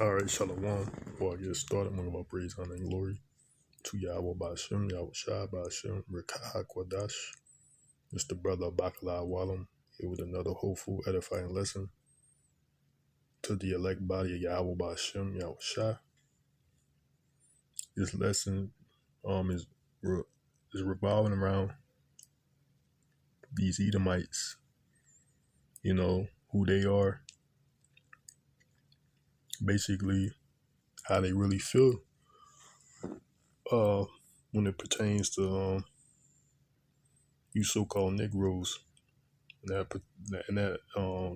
Alright, Shalom. Before I get started, I'm going to give my praise, honor, and glory to Yahawah, bahasham, Yahawahshi, bahasham, Rawchaa Qadash. Mr. Brother Bakala Walam, here with another hopeful, edifying lesson to the elect body of Yahawah, bahasham, Yahawahshi. This lesson is revolving around these Edomites, who they are, basically how they really feel when it pertains to you so-called Negroes. And that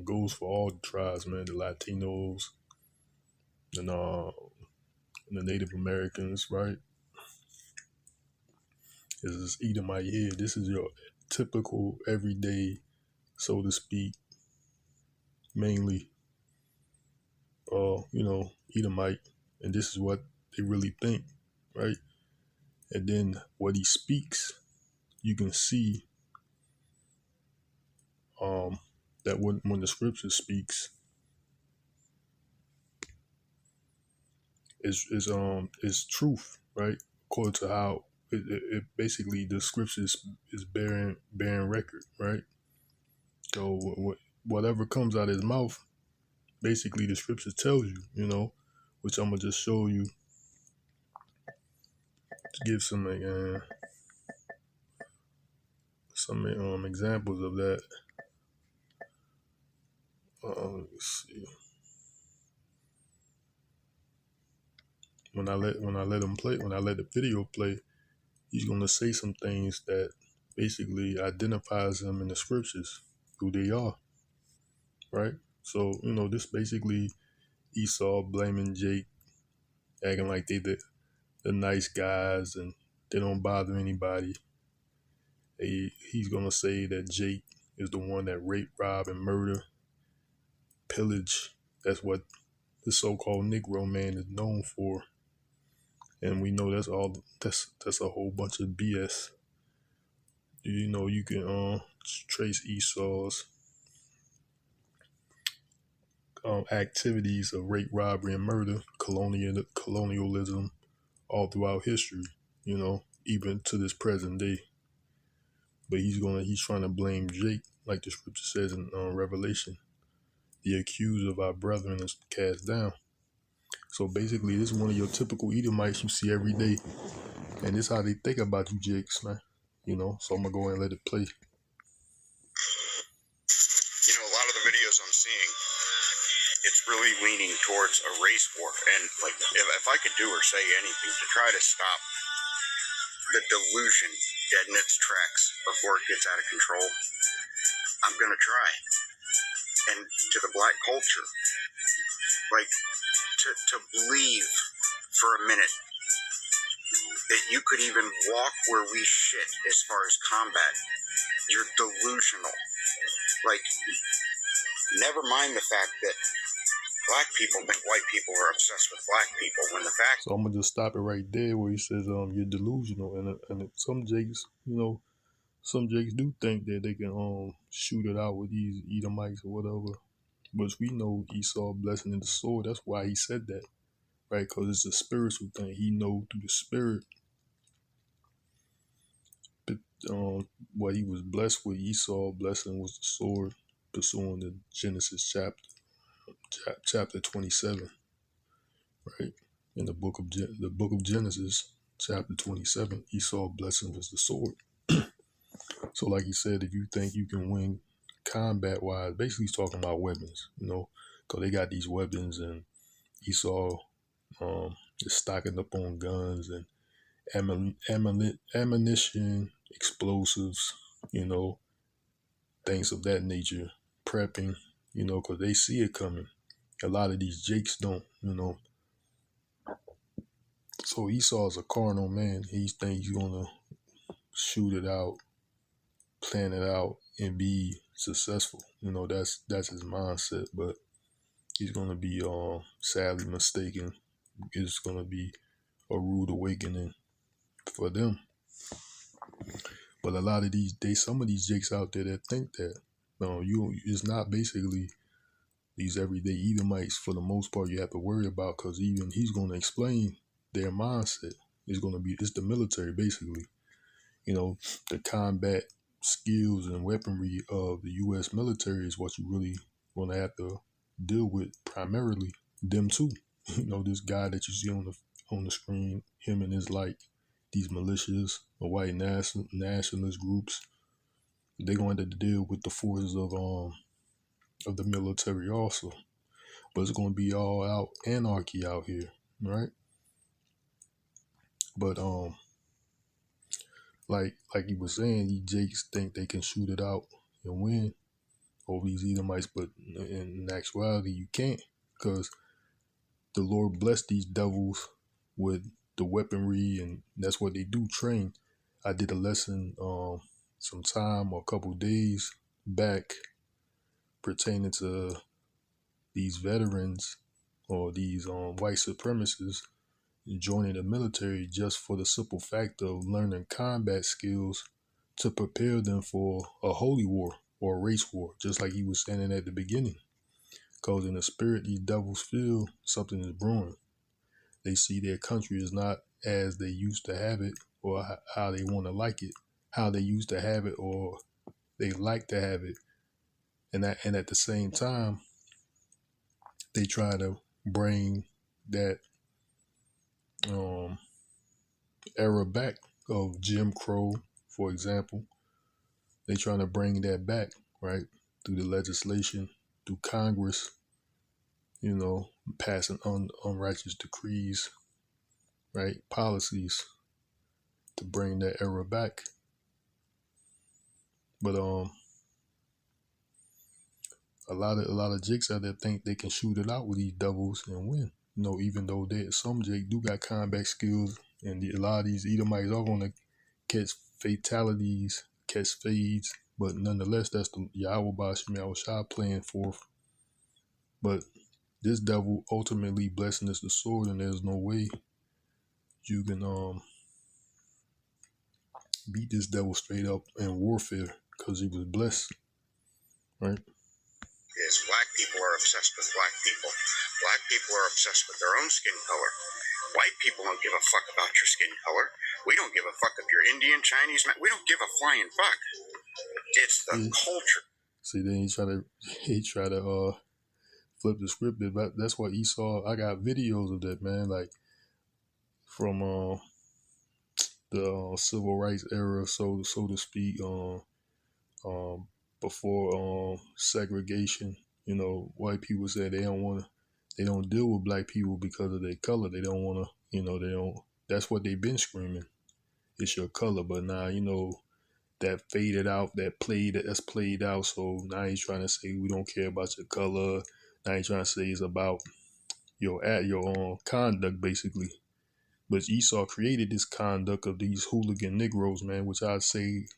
goes for all the tribes, man. The Latinos and the Native Americans, right? This is Edomite here. This is your typical everyday, so to speak, mainly, Edomite, and this is what they really think, right? And then what he speaks, you can see that when the scripture speaks, is truth, right? According to how it basically the scriptures is bearing record, right? So whatever comes out of his mouth, basically the scripture tells you, which I'm gonna just show you to give some examples of that. Let's see. When I let the video play, he's gonna say some things that basically identifies them in the scriptures, who they are, right? So, this basically Esau blaming Jake, acting like they the nice guys and they don't bother anybody. He's gonna say that Jake is the one that rape, rob, and murder, pillage. That's what the so-called Negro man is known for. And we know that's a whole bunch of BS. You can trace Esau's activities of rape, robbery, and murder, colonialism, all throughout history, even to this present day. But he's trying to blame Jake, like the scripture says in Revelation. The accuser of our brethren is cast down. So basically, this is one of your typical Edomites you see every day. And this is how they think about you, Jakes, man. So I'm going to go ahead and let it play. A lot of the videos I'm seeing, it's really leaning towards a race war. And like, if I could do or say anything to try to stop the delusion dead in its tracks before it gets out of control, I'm going to try. And to the black culture, like, to believe for a minute that you could even walk where we shit as far as combat, you're delusional. Like, never mind the fact that black people think white people are obsessed with black people, when the fact... So I'm going to just stop it right there where he says, you're delusional. And some Jakes, some Jakes do think that they can shoot it out with these Edomites or whatever. But we know Esau blessing in the sword. That's why he said that, right? Because it's a spiritual thing. He know through the spirit what he was blessed with. Esau blessing was the sword, pursuing the Genesis chapter 27, right? In the book of Genesis, chapter 27, Esau blessing was the sword. So like he said, if you think you can win combat wise, basically he's talking about weapons, because they got these weapons, and Esau is stocking up on guns and ammunition, explosives, things of that nature, prepping, because they see it coming. A lot of these Jakes don't, So Esau's a carnal man. He thinks he's going to shoot it out, plan it out, and be successful. That's his mindset, but he's going to be sadly mistaken. It's going to be a rude awakening for them. But a lot of some of these Jakes out there that think that, it's not basically these everyday Edomites, for the most part, you have to worry about, because even he's going to explain their mindset. It's the military, basically. The combat skills and weaponry of the U.S. military is what you really going to have to deal with primarily. Them too. This guy that you see on the screen, him and his these militias, the white nationalist groups, they're going to deal with the forces of the military also. But it's going to be all out anarchy out here, right? But like he was saying, these Jakes think they can shoot it out and win over these Edomites, but in actuality, you can't, because the Lord blessed these devils with the weaponry, and that's what they do, train. I did a lesson some time or a couple days back pertaining to these veterans or these white supremacists joining the military just for the simple fact of learning combat skills to prepare them for a holy war or a race war, just like he was saying at the beginning. Because in the spirit, these devils feel something is brewing. They see their country is not as they used to have it, or how they want to like it, how they used to have it, or they like to have it. And at the same time, they try to bring that era back of Jim Crow, for example. They trying to bring that back, right? Through the legislation, through Congress, passing unrighteous decrees, right? Policies to bring that era back. But a lot of jakes out there think they can shoot it out with these devils and win. Even though some jake do got combat skills, and a lot of these Edomites are going to catch fatalities, catch fades, but nonetheless, that's the Yahawah bahasham playing forth. But this devil ultimately blessing us the sword, and there's no way you can beat this devil straight up in warfare, because he was blessed, right? Is black people are obsessed with black people. Black people are obsessed with their own skin color. White people don't give a fuck about your skin color. We don't give a fuck if you're Indian, Chinese, man. We don't give a flying fuck. It's the culture. See, then he try to flip the script. But that's what Esau. I got videos of that, man. Like from the civil rights era, so to speak. Before segregation, white people say they don't deal with black people because of their color. They don't want to, that's what they've been screaming. It's your color. But now, that faded out, that's played out. So now he's trying to say we don't care about your color. Now he's trying to say it's about your conduct, basically. But Esau created this conduct of these hooligan Negroes, man, which I'd say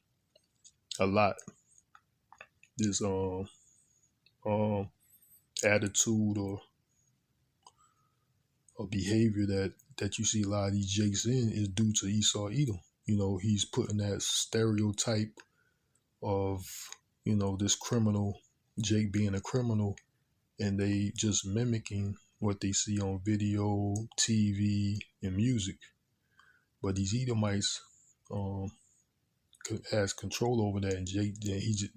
a lot. This attitude or behavior that you see a lot of these jakes in is due to Esau Edom. He's putting that stereotype of, this criminal, Jake being a criminal, and they just mimicking what they see on video, TV, and music. But these Edomites has control over that, and they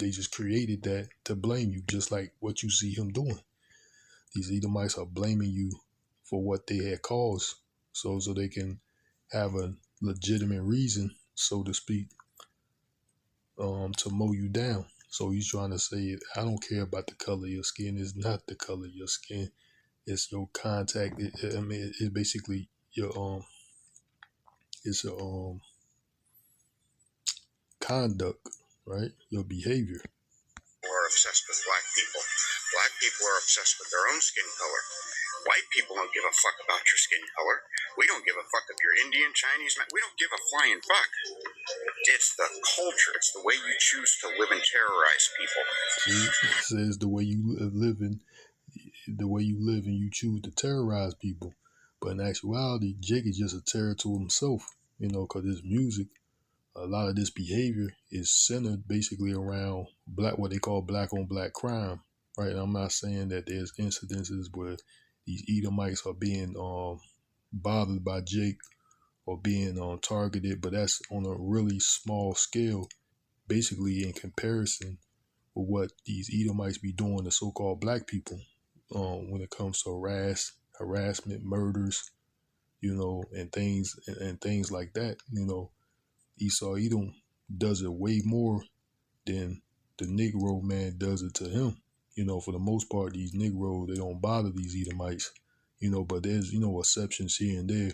just created that to blame you, just like what you see him doing. These Edomites are blaming you for what they had caused, so they can have a legitimate reason, so to speak, to mow you down. So he's trying to say, I don't care about the color of your skin. It's not the color of your skin. It's your contact. It's basically your it's your conduct, right? Your behavior. Are obsessed with black people. Black people are obsessed with their own skin color. White people don't give a fuck about your skin color. We don't give a fuck if you're Indian, Chinese, man. We don't give a flying fuck. It's the culture. It's the way you choose to live and terrorize people. See, it says the way you live and you choose to terrorize people. But in actuality, Jake is just a terror to himself, because his music, a lot of this behavior is centered basically around what they call black on black crime. right? And I'm not saying that there's incidences where these Edomites are being bothered by Jake or being targeted, but that's on a really small scale, basically in comparison with what these Edomites be doing to so-called black people when it comes to harassment, murders, and things like that. Esau Edom does it way more than the Negro man does it to him. For the most part, these Negroes, they don't bother these Edomites, but there's, exceptions here and there.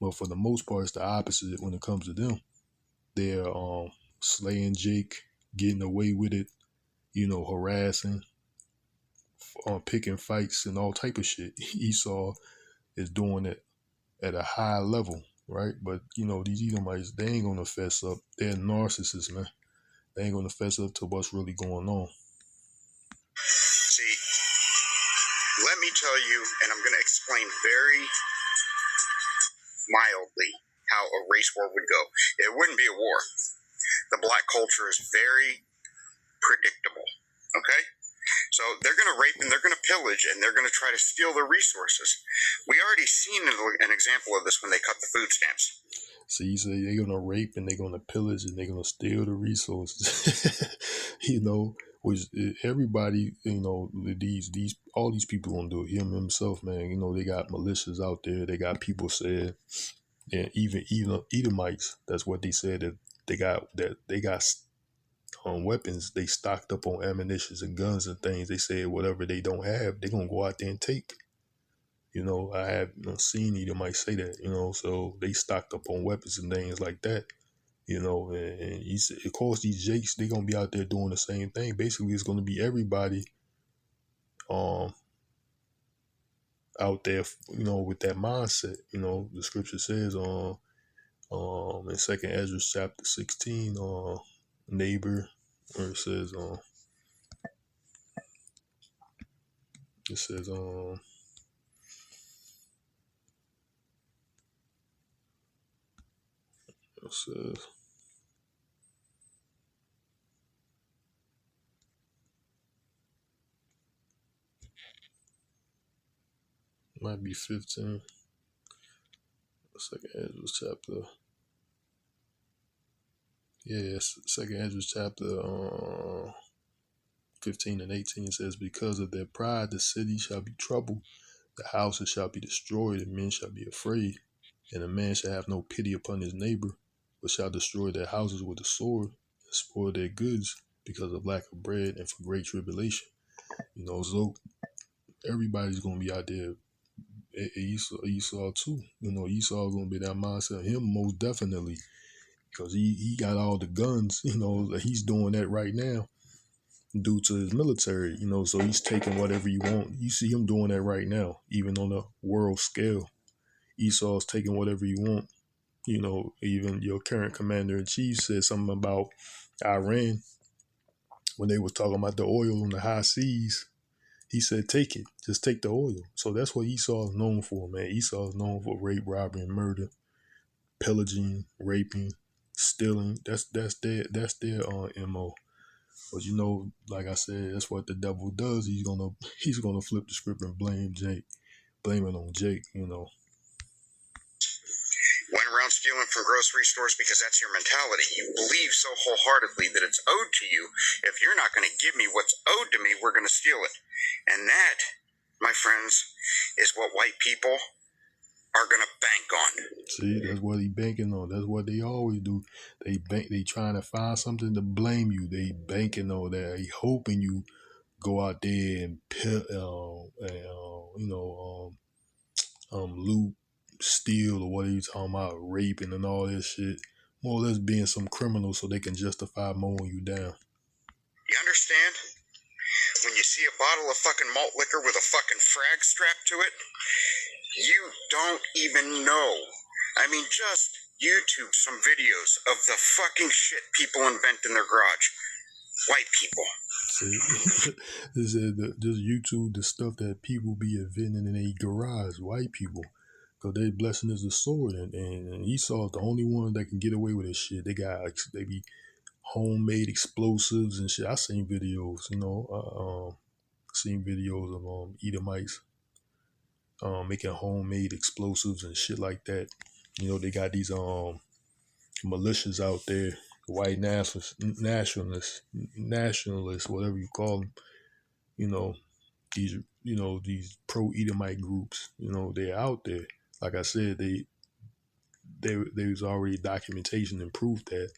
But for the most part, it's the opposite when it comes to them. They're slaying Jake, getting away with it, harassing, picking fights and all type of shit. Esau is doing it at a high level, right? But, these Edomites, they ain't going to fess up. They're narcissists, man. They ain't going to fess up to what's really going on. See, let me tell you, and I'm going to explain very mildly how a race war would go. It wouldn't be a war. The black culture is very predictable, okay? So they're going to rape and they're going to pillage and they're going to try to steal their resources. We already seen an example of this when they cut the food stamps. So you say they're going to rape and they're going to pillage and they're going to steal the resources. Which everybody, all these people going to do it. Him himself, man, they got militias out there. They got people said, and even Edomites, that's what they said, that they got weapons. They stocked up on ammunition and guns and things. They said whatever they don't have, they're going to go out there and take. I have seen Edomites say that, so they stocked up on weapons and things like that. And he said, of course, these Jakes, they're going to be out there doing the same thing. Basically, it's going to be everybody out there, with that mindset. The scripture says in 2nd Ezra chapter 16, neighbor, where it says, it says, might be 15. 2nd Ezra chapter. Yes, 2nd Ezra chapter 15 and 18 says, because of their pride, the city shall be troubled, the houses shall be destroyed, and men shall be afraid. And a man shall have no pity upon his neighbor, but shall destroy their houses with the sword, and spoil their goods because of lack of bread and for great tribulation. So everybody's going to be out there. Esau too. Esau going to be that mindset. Him most definitely. Because he got all the guns, he's doing that right now due to his military, so he's taking whatever you want. You see him doing that right now, even on a world scale. Esau's taking whatever you want. Even your current commander-in-chief said something about Iran when they was talking about the oil on the high seas. He said, take it. Just take the oil. So that's what Esau is known for, man. Esau is known for rape, robbery, and murder, pillaging, raping, stealing. That's their MO. But like I said, that's what the devil does. He's gonna flip the script and blame it on Jake. Went around stealing from grocery stores because that's your mentality. You believe so wholeheartedly that it's owed to you. If you're not going to give me what's owed to me, we're going to steal it. And that, my friends, is what white people are going to bank on. See, that's what he banking on. That's what they always do. They trying to find something to blame you. They banking on that. They hoping you go out there and loot, steal, or what are you talking about, raping and all that shit. More or less being some criminal so they can justify mowing you down. You understand? When you see a bottle of fucking malt liquor with a fucking frag strapped to it, you don't even know. I mean, just YouTube some videos of the fucking shit people invent in their garage. White people. See, this YouTube the stuff that people be inventing in their garage. White people, because their blessing is the sword, and Esau's the only one that can get away with this shit. They be homemade explosives and shit. I seen videos, seen videos of Edomites making homemade explosives and shit like that. You know, they got these militias out there, white nationalists, whatever you call them. You know, these pro-Edomite groups. You know, they're out there. Like I said, there's already documentation and proof that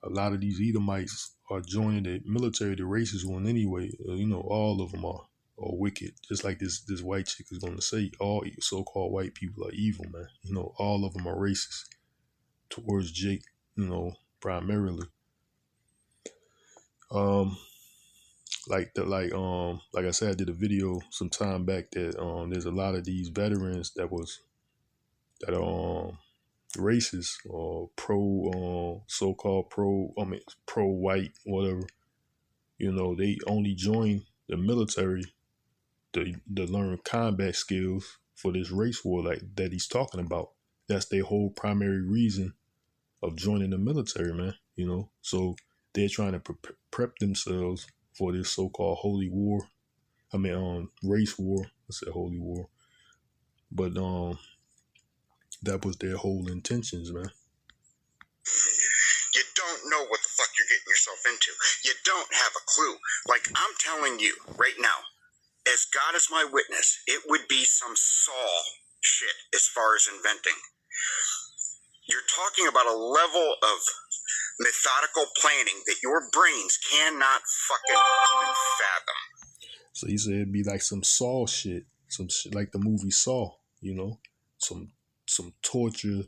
a lot of these Edomites are joining the military, the racist one anyway. You know, all of them are wicked. Just like this white chick is going to say, all so-called white people are evil, man. You know, all of them are racist towards Jake, you know, primarily. Like I said, I did a video some time back that there's a lot of these veterans that are racist or pro so-called pro white, whatever. You know, they only join the military to learn combat skills for this race war like that he's talking about. That's their whole primary reason of joining the military, man. You know, so they're trying to prep themselves for this so-called holy war. Race war. I said holy war, but that was their whole intentions, man. You don't know what the fuck you're getting yourself into. You don't have a clue. Like, I'm telling you right now, as God is my witness, it would be some Saul shit as far as inventing. You're talking about a level of methodical planning that your brains cannot fucking even fathom. So he said it'd be like some Saul shit, some shit like the movie Saw, you know, some torture.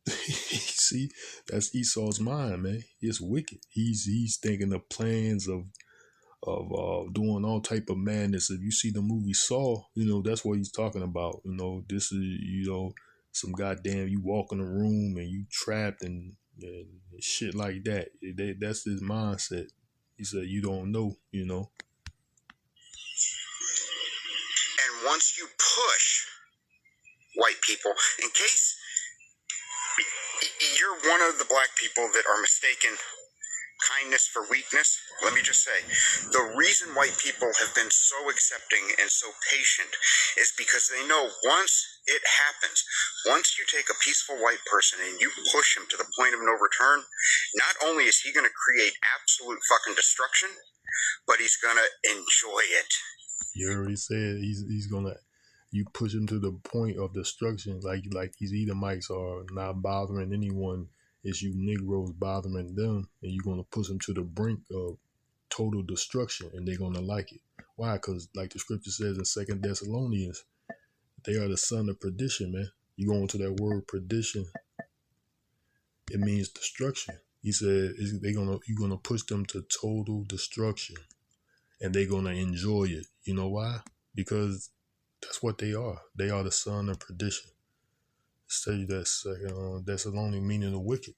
See, that's Esau's mind, man. It's wicked. He's thinking of plans of doing all type of madness. If you see the movie Saw, you know that's what he's talking about. You know, this is some goddamn you walk in a room and you trapped and shit like that. That's his mindset. He said you don't know, you know. And once you push white people, in case you're one of the black people that are mistaken kindness for weakness, let me just say, the reason white people have been so accepting and so patient is because they know once it happens, once you take a peaceful white person and you push him to the point of no return, not only is he going to create absolute fucking destruction, but he's going to enjoy it. You already said he's gonna. You push him to the point of destruction, like these Edomites are not bothering anyone. It's you Negroes bothering them, and you're gonna push them to the brink of total destruction, and they're gonna like it. Why? Because like the scripture says in 2 Thessalonians, they are the son of perdition, man. You go into that word perdition, it means destruction. He said you're gonna push them to total destruction, and they're gonna enjoy it. You know why? Because that's what they are. They are the son of perdition. Say that that's the only meaning of wicked.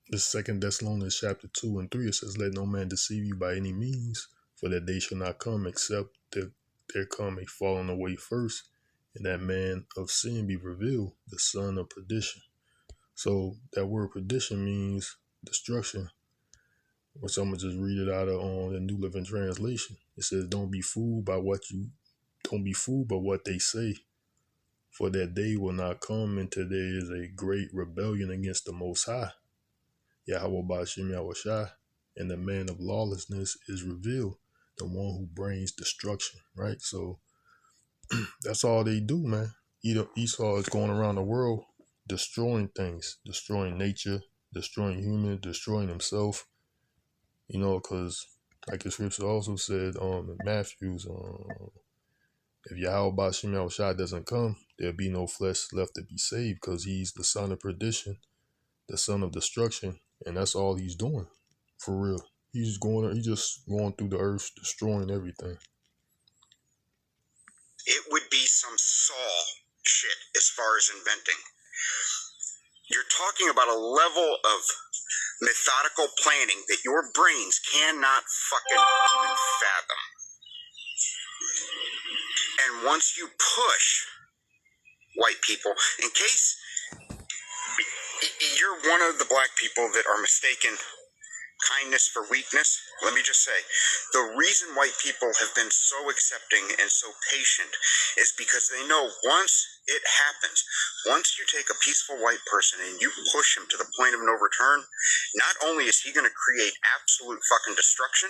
The 2 Thessalonians chapter 2 and 3, it says, "Let no man deceive you by any means, for that day shall not come except that there come a falling away first, and that man of sin be revealed, the son of perdition." So that word perdition means destruction. Which I'm gonna just read it out of the New Living Translation. It says, don't be fooled by what they say, for that day will not come until there is a great rebellion against the Most High, Yahawah, bahasham, Yahawahshi, and the man of lawlessness is revealed, the one who brings destruction, right? So that's all they do, man. Esau is going around the world destroying things, destroying nature, destroying humans, destroying himself. You know, because like the scripture also said in Matthew, if Yahawah bahasham Yahawahshi doesn't come, there'll be no flesh left to be saved, because he's the son of perdition, the son of destruction, and that's all he's doing, for real. He's just going through the earth, destroying everything. It would be some Saul shit as far as inventing. You're talking about a level of methodical planning that your brains cannot fucking even fathom. And once you push white people, in case You're one of the black people that are mistaken kindness for weakness. Let me just say, the reason white people have been so accepting and so patient is because they know once it happens, once you take a peaceful white person and you push him to the point of no return, not only is he going to create absolute fucking destruction,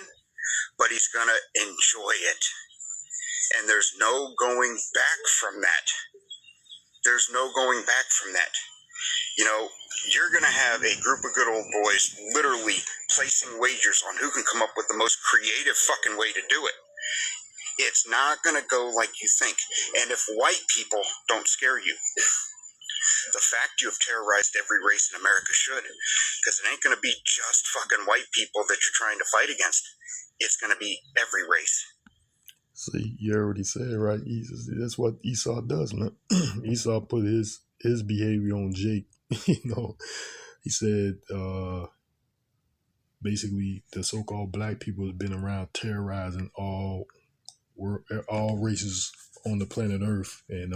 but he's going to enjoy it. And there's no going back from that. There's no going back from that. You know, you're going to have a group of good old boys literally placing wagers on who can come up with the most creative fucking way to do it. It's not going to go like you think. And if white people don't scare you, the fact you have terrorized every race in America should. Because it ain't going to be just fucking white people that you're trying to fight against. It's going to be every race. See, you already said, right? That's what Esau does, man. Esau put his behavior on Jake. You know, he said basically the so-called black people have been around terrorizing all races on the planet Earth, and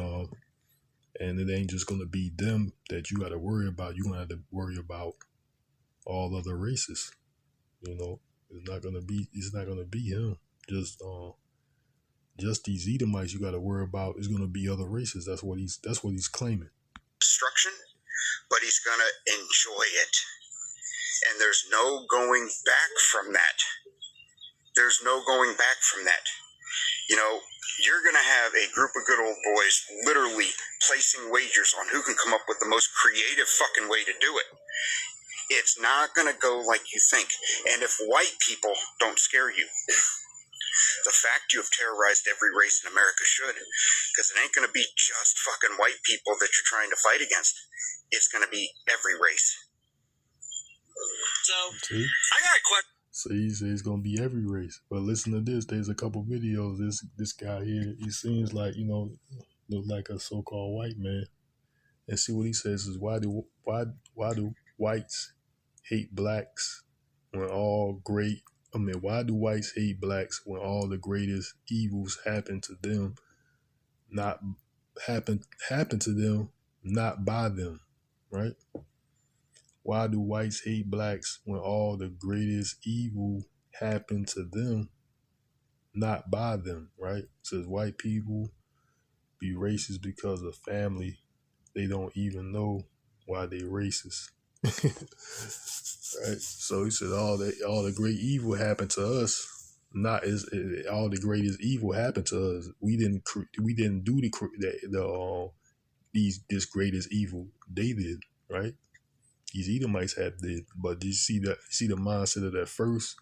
it ain't just gonna be them that you got to worry about. You gonna have to worry about all other races. You know, it's not gonna be him. Just these Edomites you got to worry about. Is gonna be other races. That's what he's claiming. Destruction, but he's gonna enjoy it. And there's no going back from that. There's no going back from that. You know, you're going to have a group of good old boys literally placing wagers on who can come up with the most creative fucking way to do it. It's not going to go like you think. And if white people don't scare you, the fact you have terrorized every race in America should. Because it ain't going to be just fucking white people that you're trying to fight against. It's going to be every race. So, see? I got a question. So he says it's gonna be every race. But listen to this. There's a couple videos. This guy here, he seems like, you know, look like a so-called white man. And see what he says is why do whites hate blacks when all great? I mean, why do whites hate blacks when all the greatest evils happen to them? Not happen to them, not by them, right? Why do whites hate blacks when all the greatest evil happened to them, not by them, right? It says white people be racist because of family. They don't even know why they racist. Right? So he said all the great evil happened to us. Not is all the greatest evil happened to us. We didn't do this greatest evil. They did, right? These Edomites have did, but you see the mindset of that first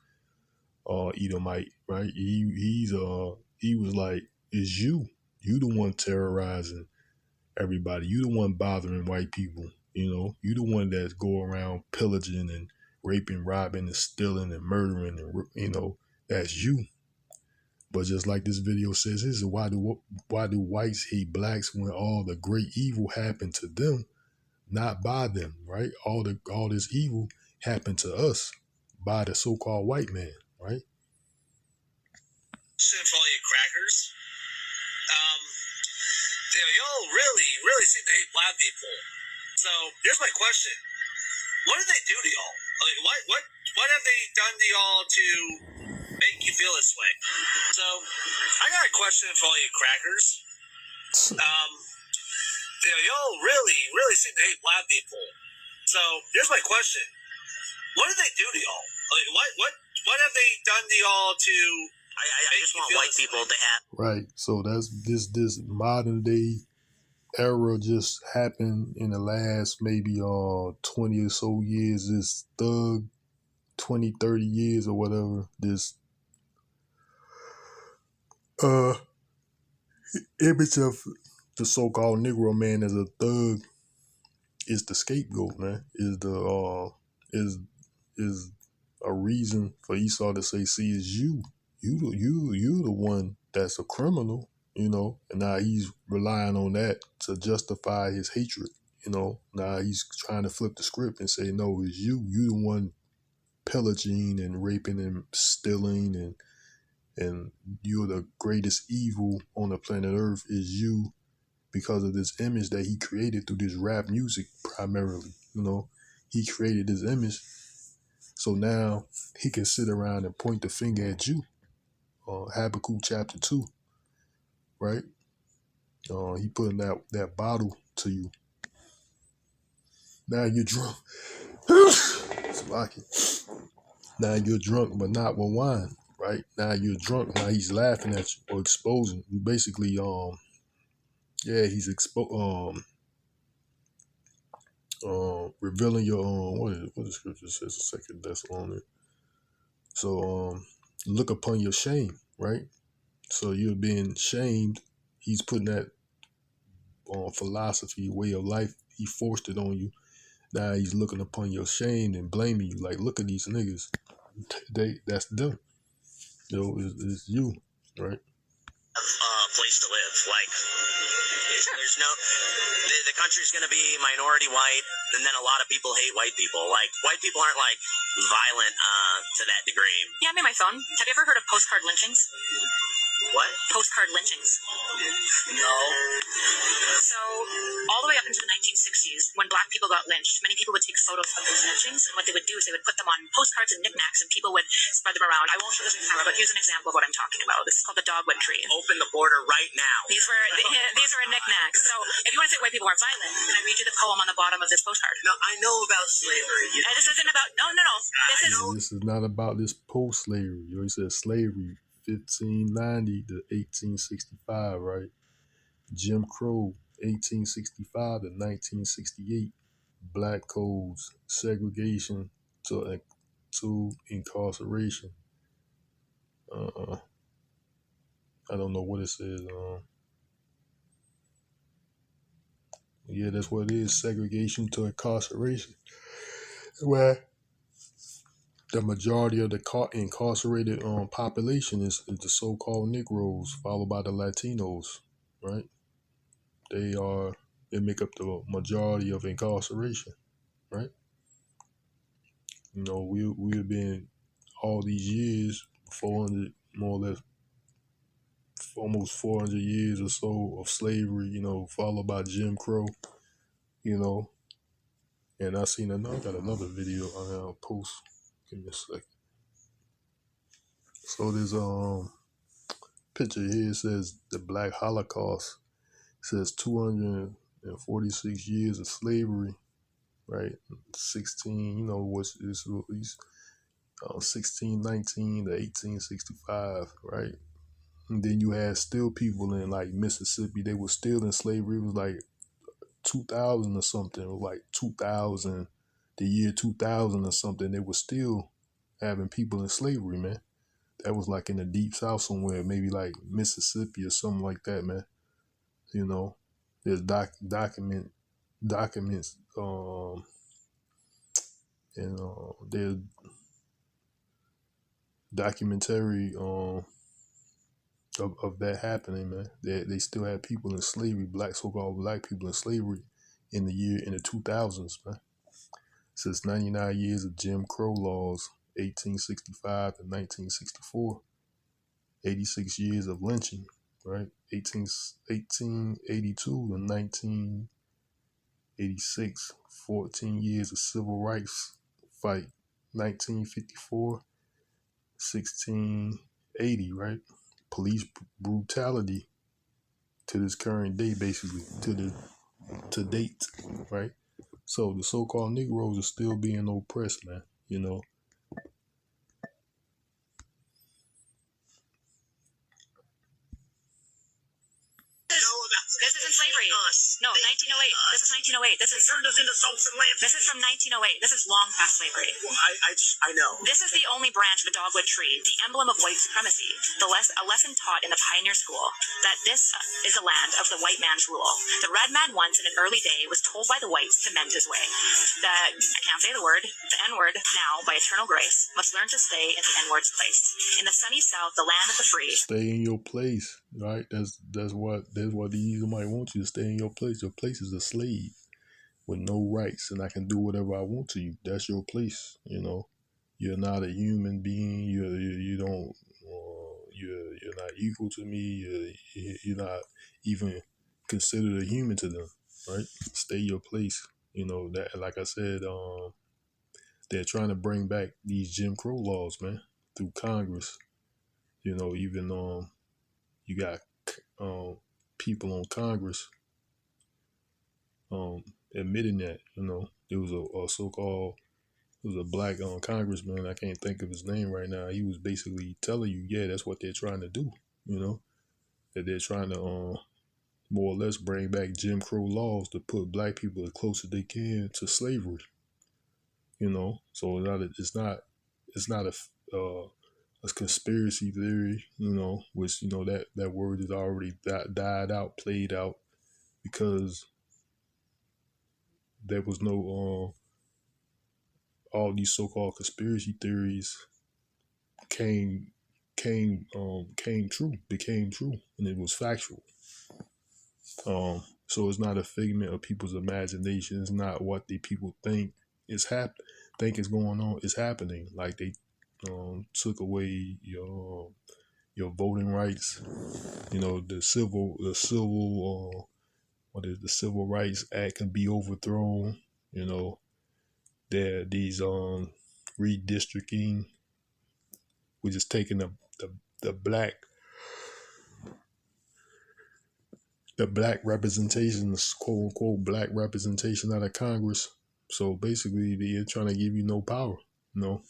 Edomite, right? He was like, "It's you the one terrorizing everybody. You the one bothering white people. You know, you the one that's go around pillaging and raping, robbing, and stealing and murdering, and you know that's you." But just like this video says, this is why do whites hate blacks when all the great evil happened to them, not by them, right? All this evil happened to us by the so-called white man, right? For all you crackers, y'all really seem to hate black people. So here's my question: what did they do to y'all? Like, what have they done to y'all to make you feel this way? So I got a question for all you crackers. Y'all really seem to hate black people. So here's my question: what did they do to y'all? Like, what have they done to y'all to? I just want white people to have. Right. So that's this modern day era just happened in the last maybe 20 or so years. This thug 20, 30 years or whatever. This image of the so-called Negro man as a thug is the scapegoat, man. Is a reason for Esau to say, "See, it's you the one that's a criminal," you know. And now he's relying on that to justify his hatred, you know. Now he's trying to flip the script and say, "No, it's you the one pillaging and raping and stealing, and you're the greatest evil on the planet Earth is you." Because of this image that he created through this rap music primarily. You know, he created his image, so now he can sit around and point the finger at you. Habakkuk chapter 2, right? He putting that bottle to you. Now you're drunk. It's lucky. Now you're drunk, but not with wine, right? Now you're drunk. Now he's laughing at you or exposing you. Basically, he's revealing your what the scripture says in Second Thessalonians. So look upon your shame, right? So you're being shamed. He's putting that philosophy, way of life. He forced it on you. Now he's looking upon your shame and blaming you. Like, look at these niggas. That's them. It's you, right? Place to live. Like, there's no, the country's going to be minority white, and then a lot of people hate white people. Like, white people aren't like violent to that degree. Yeah, I'm in my phone. Have you ever heard of postcard lynchings? What? Postcard lynchings. No. So, all the way up into the 1960s, when black people got lynched, many people would take photos of those lynchings, and what they would do is they would put them on postcards and knickknacks, and people would spread them around. I won't show this on camera, but here's an example of what I'm talking about. This is called the dogwood tree. Open the border right now. These were knickknacks. So, if you want to say white people aren't violent, can I read you the poem on the bottom of this postcard? No, I know about slavery. This isn't about, no. This is not about this post-slavery. You know, he said slavery, 1590 to 1865, right? Jim Crow, 1865 to 1968. Black codes, segregation to incarceration. I don't know what it says. Yeah, that's what it is. Segregation to incarceration. Where the majority of the incarcerated population is the so-called Negroes, followed by the Latinos, right? They make up the majority of incarceration, right? You know, we have been all these years, 400, more or less, almost 400 years or so of slavery, you know, followed by Jim Crow, you know. And I got another video I'll post. Give me a second. So there's picture here. It says the Black Holocaust. It says 246 years of slavery, right? 16, you know, what's this? 1619 to 1865, right? And then you had still people in like Mississippi. They were still in slavery. It was like 2000 or something. It was like 2000, the year 2000 or something. They were still having people in slavery, man. That was like in the deep south somewhere, maybe like Mississippi or something like that, man. You know, there's documents, and there's documentary of that happening, man. They still had people in slavery, so-called black people in slavery in the 2000s, man. Since 99 years of Jim Crow laws, 1865 to 1964, 86 years of lynching, right? 1882 to 1986, 14 years of civil rights fight, 1954, 1680, right? Police brutality to this current day, basically, to date, right? So the so-called Negroes are still being oppressed, man, you know. This isn't slavery. No, 1908. This is 1908. This turned us into salts and lamps. This is from 1908. This is long past slavery. Well, I know. This is the only branch of the dogwood tree, the emblem of white supremacy. A lesson taught in the pioneer school that this is the land of the white man's rule. The red man once in an early day was told by the whites to mend his way. I can't say the N-word, now by eternal grace, must learn to stay in the N-word's place. In the sunny south, the land of the free. Stay in your place, right? That's what these might want you to stay in your place. Your place is a slave with no rights, and I can do whatever I want to you. That's your place, you know. You're not a human being. You're not equal to me. You're not even considered a human to them, right? Stay your place. that, like I said, they're trying to bring back these Jim Crow laws, man, through Congress. Even you got people on Congress admitting that. There was a so-called, it was a black congressman. I can't think of his name right now. He was basically telling you, yeah, that's what they're trying to do. That they're trying to more or less bring back Jim Crow laws to put black people as close as they can to slavery. So it's not a conspiracy theory. Which that word is already died out, played out, because there was no all these so-called conspiracy theories became true, and it was factual. So it's not a figment of people's imagination. It's not what the people think is going on is happening. Like they took away your voting rights. The Civil Rights Act can be overthrown. There these redistricting, we're just taking the black representation, quote unquote black representation out of Congress. So basically they're trying to give you no power. Let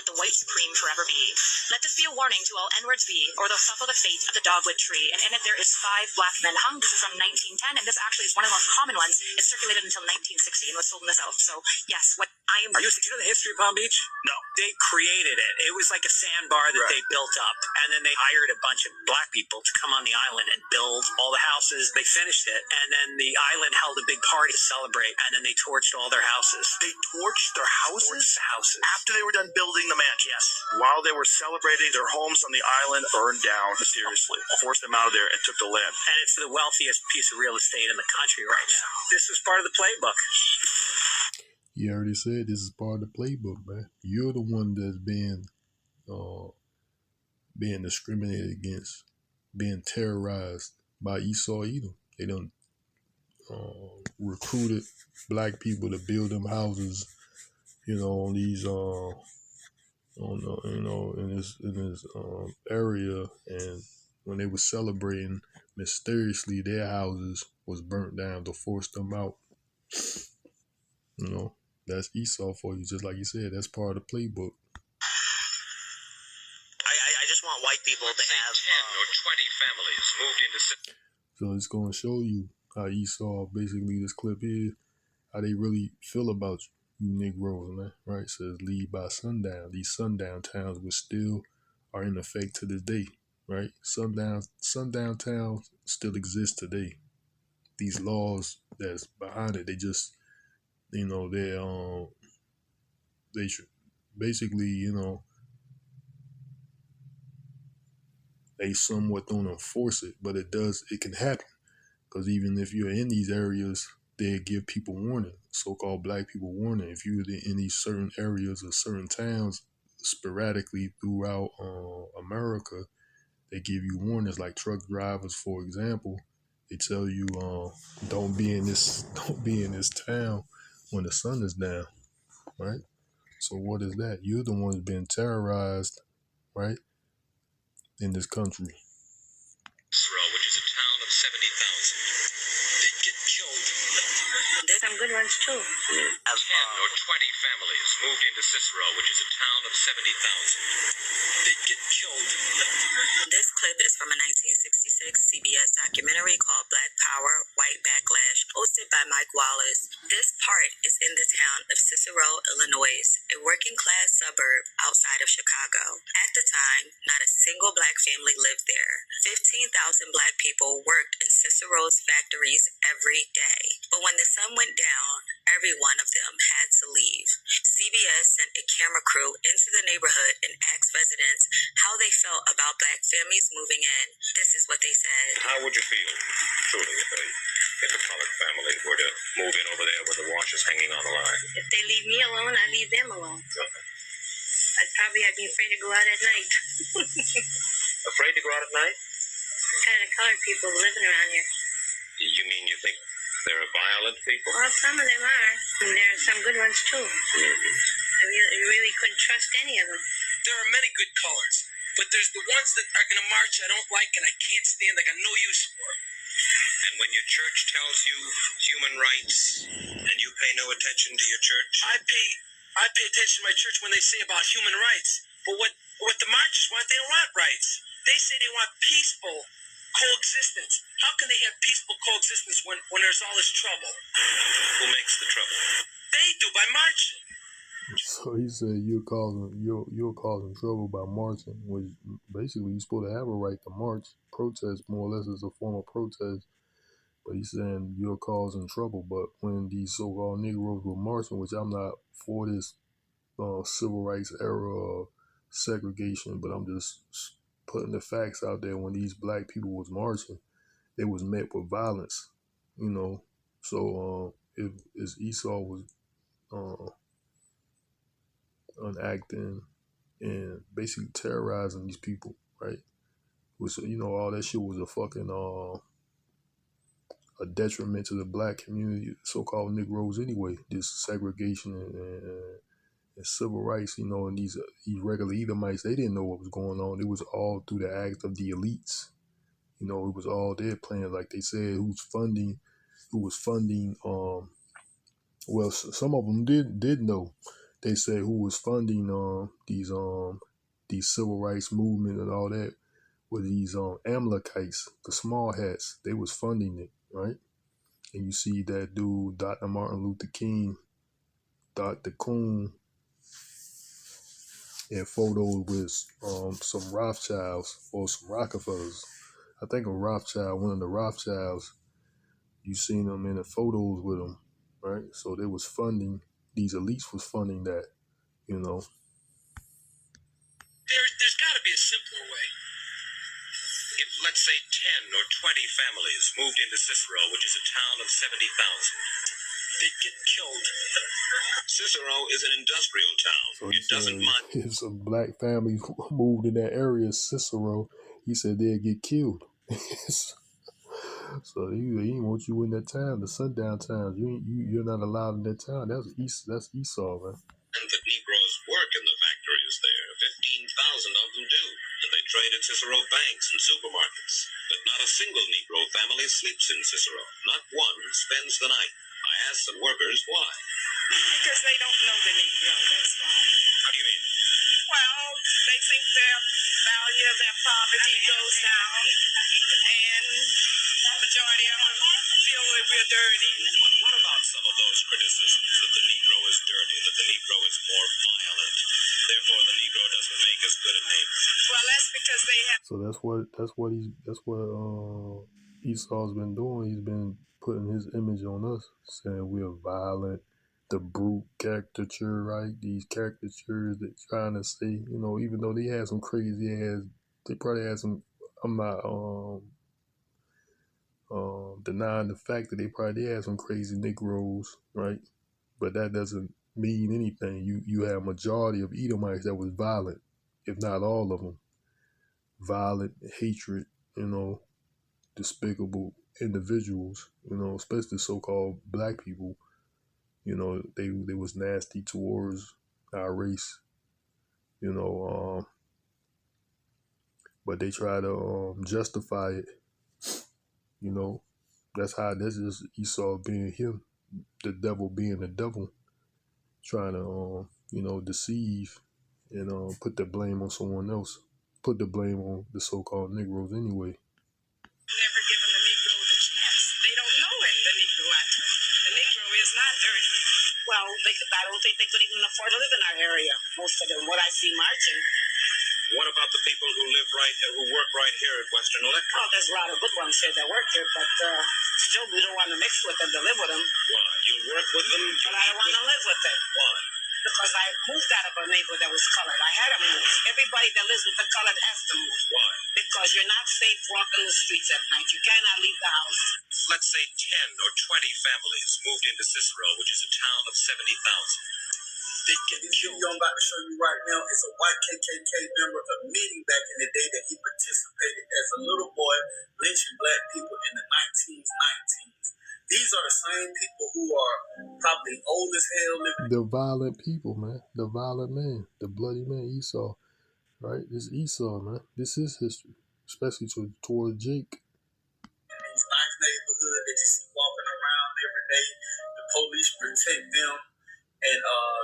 the white supreme forever be. Let this be a warning to all N-words be, or they'll suffer the fate of the dogwood tree. And in it there is 5 black men hung. This is from 1910, and this actually is one of the most common ones. It circulated until 1960 and was sold in the South. So yes, what I am... Do you know the history of Palm Beach? No. They created it. It was like a sandbar that they built up, and then they hired a bunch of black people to come on the island and build all the houses. They finished it, and then the island held a big party to celebrate, and then they torched all their houses. They torched their houses? Torched the houses. After they were done building the mansion? Yes. While they were celebrating, their homes on the island burned down mysteriously, forced them out of there, and took the land. And it's the wealthiest piece of real estate in the country right now. This is part of the playbook. You already said this is part of the playbook, man. You're the one that's being discriminated against, being terrorized by Esau Edom. They done recruited black people to build them houses, on these in this area, and when they were celebrating, mysteriously their houses was burnt down to force them out. That's Esau for you, just like you said. That's part of the playbook. I just want white people to have 10 or 20 families moved into. So it's going to show you how Esau, basically this clip here, how they really feel about you Negroes, man. Right? It says lead by sundown. These sundown towns which still are in effect to this day. Right? Sundown towns still exist today. These laws that's behind it, they just, they should basically, they somewhat don't enforce it, but it can happen. Because even if you're in these areas, they give people warning, so-called black people warning. If you're in these certain areas or certain towns sporadically throughout America, they give you warnings, like truck drivers, for example. They tell you, don't be in this town when the sun is down, right? So what is that? You're the ones being terrorized, right, in this country. Which is a town of 70,000. They get killed. There's some good ones too. 10 or 20 families moved into Cicero, which is a town of 70,000. They get killed. This clip is from a 1966 CBS documentary called Black Power, White Backlash, hosted by Mike Wallace. This part is in the town of Cicero, Illinois, a working-class suburb outside of Chicago. At the time, not a single black family lived there. 15,000 black people worked in Cicero's factories every day. But when the sun went down, every one of them had to leave. CBS sent a camera crew into the neighborhood and asked residents how they felt about black families moving in. This is what they said. How would you feel, truly, if a colored family were to move in over there with the washers hanging on the line? If they leave me alone, I leave them alone. Okay. I'd be afraid to go out at night. Afraid to go out at night? What kind of colored people living around here? You mean you think There are violent people? Well, some of them are, and there are some good ones too. You really couldn't trust any of them. There are many good colors, but there's the ones that are going to march I don't like and I can't stand. I got no use for. And when your church tells you human rights and you pay no attention to your church? I pay attention to my church when they say about human rights. But what the marchers want, they don't want rights. They say they want peaceful coexistence. How can they have peaceful coexistence when there's all this trouble? Who makes the trouble? They do, by marching. So he said you're causing trouble by marching, which basically you're supposed to have a right to march. Protest more or less is a form of protest. But he's saying you're causing trouble. But when these so-called Negroes were marching, which I'm not for this civil rights era of segregation, but I'm just putting the facts out there. When these black people was marching, they was met with violence, you know. So if Esau was enacting and basically terrorizing these people, right? Which, you know, all that shit was a fucking a detriment to the black community, so-called Negroes anyway. This segregation and civil rights, you know, and these regular Edomites, they didn't know what was going on. It was all through the act of the elites. You know, it was all their plans. Like they said, who was funding, well, some of them did know. They said who was funding these civil rights movement and all that were these Amalekites, the small hats. They was funding it, right? And you see that dude, Dr. Martin Luther King, Dr. Kuhn, and photos with some Rothschilds or some Rockefellers. I think a Rothschild, one of the Rothschilds, you seen them in the photos with them, right? So they was funding, these elites was funding that, you know. There's got to be a simpler way. If, let's say, 10 or 20 families moved into Cicero, which is a town of 70,000, they'd get killed. Cicero is an industrial town. So it doesn't mind. If some black families moved in that area, Cicero, he said they'd get killed. So he didn't want you in that town, the sundown towns. You're not allowed in that town. That's Esau, man. And the Negroes work in the factories there. 15,000 of them do. And they trade at Cicero banks and supermarkets. But not a single Negro family sleeps in Cicero. Not one spends the night. I asked some workers why. Because they don't know the Negro, that's why. How do you mean? Well, they think their value of their property goes down, and the majority of them feel that we're dirty. What about some of those criticisms that the Negro is dirty, that the Negro is more violent, therefore the Negro doesn't make as good a neighbor? Well, that's because they have. So that's what Esau's been doing. He's been putting his image on us, saying we're violent, the brute caricature, right? These caricatures that trying to say, you know, even though they had some crazy ass, they probably had some. I'm not denying the fact that they probably had some crazy Negroes, right? But that doesn't mean anything. You have a majority of Edomites that was violent, if not all of them. Violent, hatred, you know, despicable individuals, you know, especially so-called black people. You know, they was nasty towards our race, you know, but they try to justify it, you know. That's just Esau being him, the devil being the devil, trying to, you know, deceive and put the blame on someone else, put the blame on the so-called Negroes anyway. Never given the Negro the chance. They don't know it, the Negro. The Negro is not dirty. Well, I don't think they could even afford to live in our area, most of them, what I see marching. What about the people who live right here, who work right here at Western Electric? Oh, there's a lot of good ones here that work here, but still we don't want to mix with them, to live with them. Why? You work with them? But I don't want to live with them. Why? Because I moved out of a neighborhood that was colored. I had to move. Everybody that lives with the colored has to move. Why? Because you're not safe walking the streets at night. You cannot leave the house. Let's say 10 or 20 families moved into Cicero, which is a town of 70,000. They get killed. I'm about to show you right now is a white KKK member admitting back in the day that he participated as a little boy lynching black people in the 1990s. These are the same people who are probably old as hell living. The violent people, man. The violent man. The bloody man, Esau. Right? This Esau, man. This is history. Especially towards Jake. These nice neighborhoods that you see walking around every day. The police protect them. And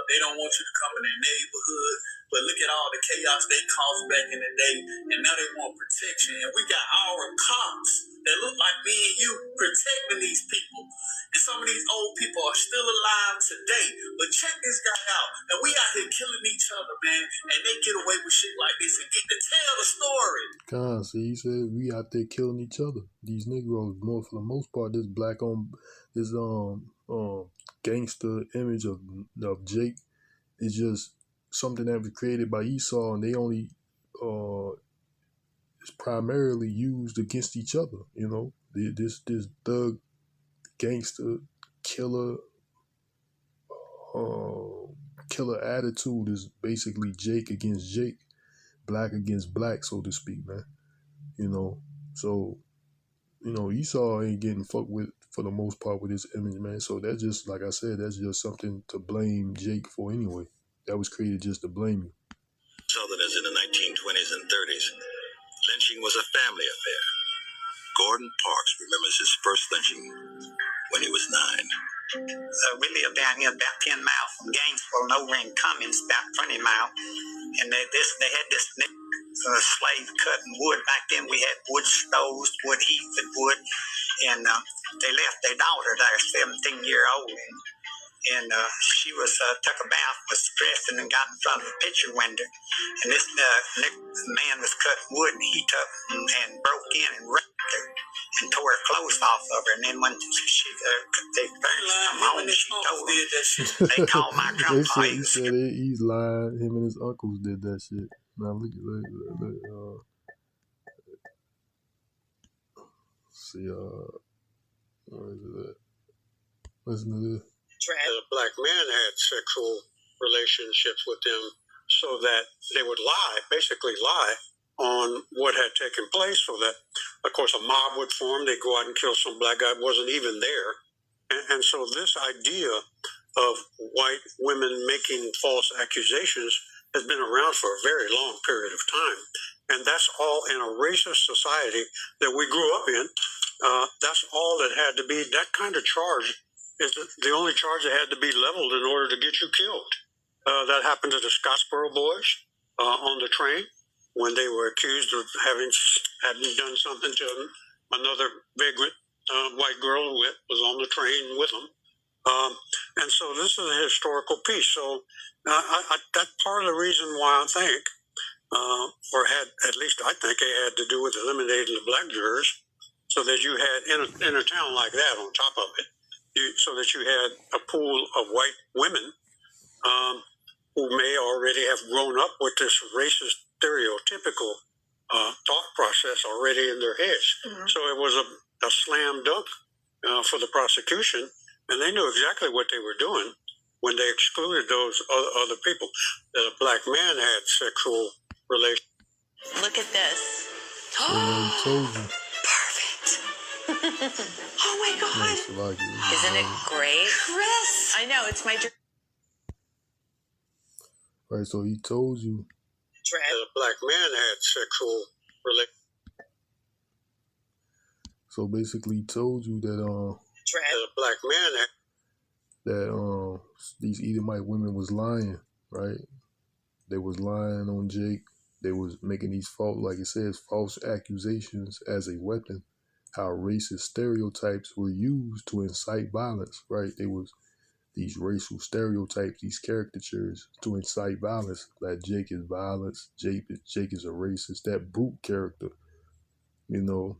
they don't want you to come in their neighborhood. But look at all the chaos they caused back in the day. And now they want protection. And we got our cops that look like me and you protecting these people. And some of these old people are still alive today. But check this guy out. And we out here killing each other, man. And they get away with shit like this and get to tell the story. God, see, he said we out there killing each other. These Negroes, more for the most part, this black on this gangster image of Jake is just something that was created by Esau, and they only is primarily used against each other. You know, this thug gangster killer attitude is basically Jake against Jake, black against black, so to speak, man. You know, so Esau ain't getting fucked with for the most part with his image, man. So that's just, like I said, that's just something to blame Jake for anyway. That was created just to blame you. Southerners in the 1920s and 30s, lynching was a family affair. Gordon Parks remembers his first lynching when he was 9. We lived down here about 10 miles from Gainesville, no ring Cummings, about 20 miles. And they had this slave cutting wood. Back then we had wood stoves, wood heated wood. And they left their daughter there, 17-year-old. And she was took a bath, was dressed, and then got in front of the picture window. And this man was cutting wood, and he took and broke in and raped her and tore her clothes off of her. And then when they come home, she told them, they called my grandpa. He said he's lying. Him and his uncles did that shit. Now look. See, where is it at? Listen to this. A black man had sexual relationships with them so that they would basically lie on what had taken place, so that, of course, a mob would form. They'd go out and kill some black guy who wasn't even there. And so this idea of white women making false accusations has been around for a very long period of time. And that's all in a racist society that we grew up in. That's all that had to be. That kind of charge is the only charge that had to be leveled in order to get you killed. That happened to the Scottsboro boys on the train when they were accused of having done something to another vagrant white girl who was on the train with them. And so this is a historical piece. So that's part of the reason why I think, at least I think it had to do with eliminating the black jurors, so that you had in a town like that on top of it, so that you had a pool of white women who may already have grown up with this racist, stereotypical thought process already in their heads. Mm-hmm. So it was a slam dunk for the prosecution, and they knew exactly what they were doing when they excluded those other people. That a black man had sexual relations. Look at this. Perfect. Oh my God. Isn't it great? Chris! I know, it's my dream. Right, so he told you. That a black man had sexual relations. So basically he told you that that a black man had. That these Edomite women was lying, right? They was lying on Jake. They was making these false accusations as a weapon. How racist stereotypes were used to incite violence, right? They was these racial stereotypes, these caricatures to incite violence. Like Jake is violence, Jake is a racist, that brute character. You know,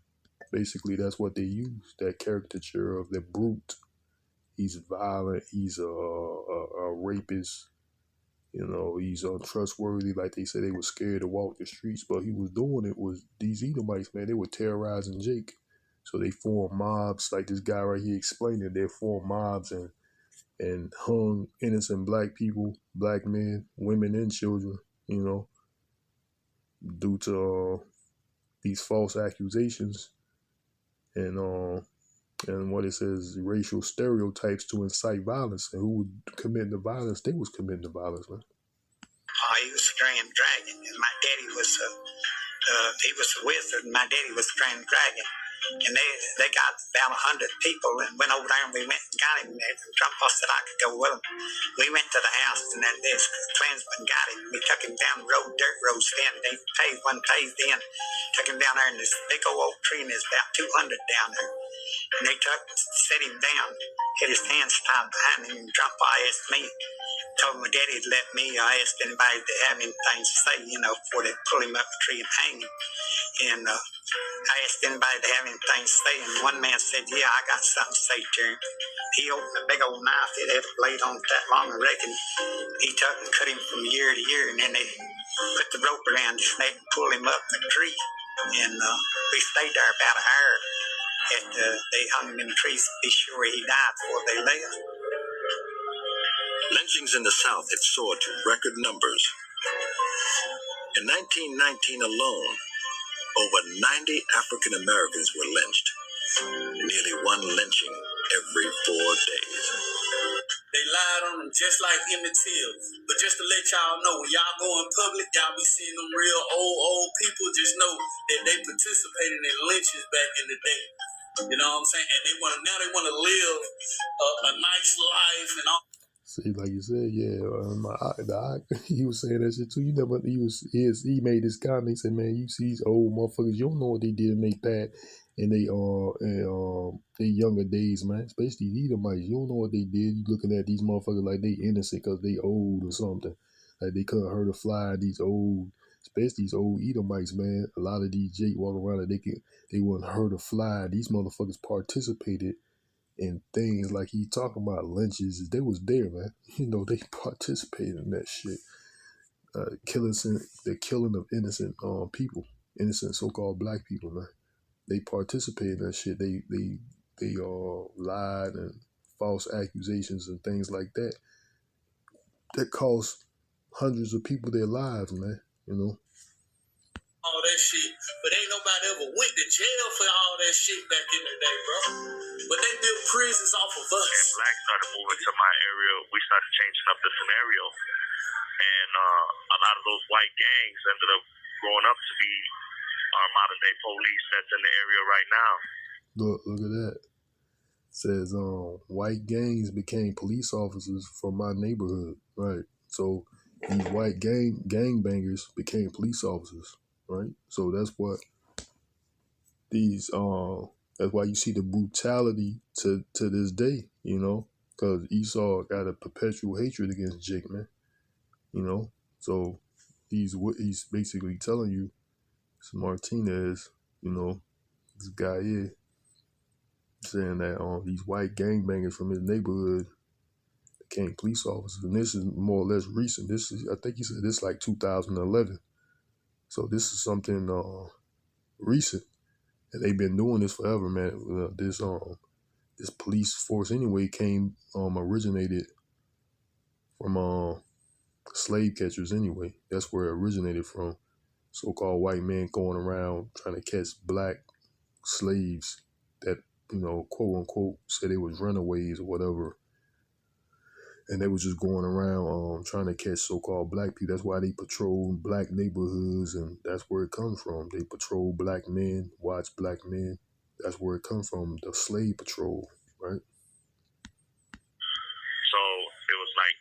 basically that's what they use, that caricature of the brute. He's violent, he's a rapist, you know, he's untrustworthy. Like they said, they were scared to walk the streets, but he was doing it was these Edomites, man, they were terrorizing Jake. So they formed mobs, like this guy right here explained it. They formed mobs and hung innocent black people, black men, women, and children, you know, due to these false accusations. And And what it says, racial stereotypes to incite violence. And who would commit the violence? They was committing the violence, man. He was a grand dragon, and my daddy was he was a wizard, and my daddy was a grand dragon. And they got about 100 people and went over there, and we went and got him. And Trump said I could go with him. We went to the house, and then this Klansman got him. We took him down the road, dirt road, standing. They paved one paved in. Took him down there in this big old tree, and there's about 200 down there. And they set him down, had his hands tied behind him, and Trump asked me, told my daddy to let me ask anybody to have anything to say, before they pull him up the tree and hang him. And I asked anybody to have anything to say, and one man said, yeah, I got something to say to him. He opened a big old knife. It had a blade on it that long, I reckon. He took and cut him from ear to ear, and then they put the rope around his neck and pulled him up in the tree. And we stayed there about an hour after they hung him in the trees to be sure he died before they left. Lynchings in the South had soared to record numbers. In 1919 alone, over 90 African Americans were lynched. Nearly one lynching every 4 days. They lied on them just like Emmett Till. But just to let y'all know, when y'all go in public, y'all be seeing them real old people. Just know that they participated in lynches back in the day. You know what I'm saying? And they want to live a nice life and all. See, like you said, yeah, he was saying that shit too. He made this comment. He said, "Man, you see these old motherfuckers. You don't know what they did in their past and they younger days, man. Especially these Edomites. You don't know what they did. You looking at these motherfuckers like they innocent because they old or something. Like they couldn't hurt a fly. These old, especially these old Edomites, man. A lot of these Jake walk around and they wouldn't hurt a fly. These motherfuckers participated." And things like he talking about lynches, they was there, man. They participated in that shit. The killing of innocent people, innocent so-called black people, man. They participated in that shit. They lied and false accusations and things like that. That cost hundreds of people their lives, man. All that shit, but ain't nobody ever went to jail for all that shit back in the day, bro. But they built prisons off of us. And blacks started moving to my area. We started changing up the scenario, and a lot of those white gangs ended up growing up to be our modern day police that's in the area right now. Look at that. It says white gangs became police officers from my neighborhood, right? So these white gangbangers became police officers. Right, so that's what that's why you see the brutality to this day, because Esau got a perpetual hatred against Jake, man, so he's basically telling you, this Martinez, this guy here, saying that these white gangbangers from his neighborhood became police officers, and this is more or less recent. I think he said this like 2011. So this is something recent, and they've been doing this forever, man. This police force anyway originated from slave catchers anyway. That's where it originated from. So-called white men going around trying to catch black slaves that quote unquote said they was runaways or whatever. And they was just going around trying to catch so-called black people. That's why they patrol black neighborhoods, and that's where it comes from. They patrol black men, watch black men. That's where it comes from, the slave patrol, right? So it was like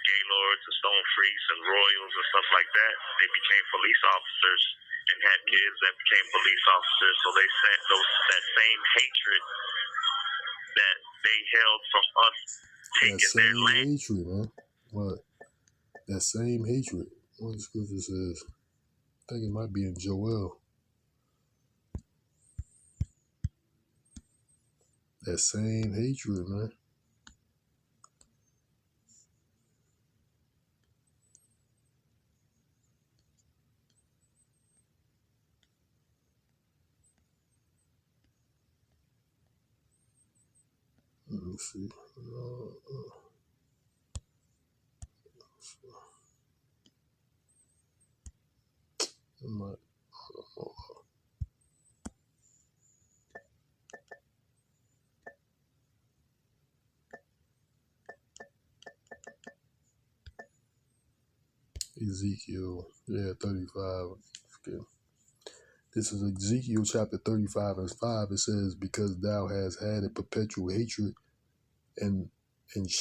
gaylords and stone freaks and royals and stuff like that. They became police officers and had kids that became police officers. So they sent that same hatred that they held from us. That same hatred, man. What? That same hatred. What the scripture says. I think it might be in Joel. That same hatred, man. Let me see. Ezekiel, 35. Okay. This is Ezekiel chapter 35 verse 5. It says, because thou hast had a perpetual hatred and has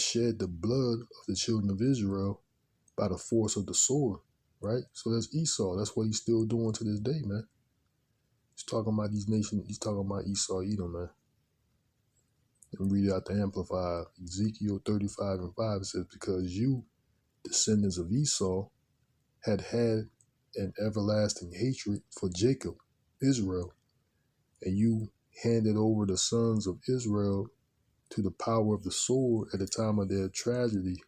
shed the blood of the children of Israel by the force of the sword. Right? So that's Esau. That's what he's still doing to this day, man. He's talking about these nations. He's talking about Esau, Edom, man. And read out the Amplified. Ezekiel 35 and 5. It says, because you, descendants of Esau, had an everlasting hatred for Jacob, Israel, and you handed over the sons of Israel to the power of the sword at the time of their tragedy,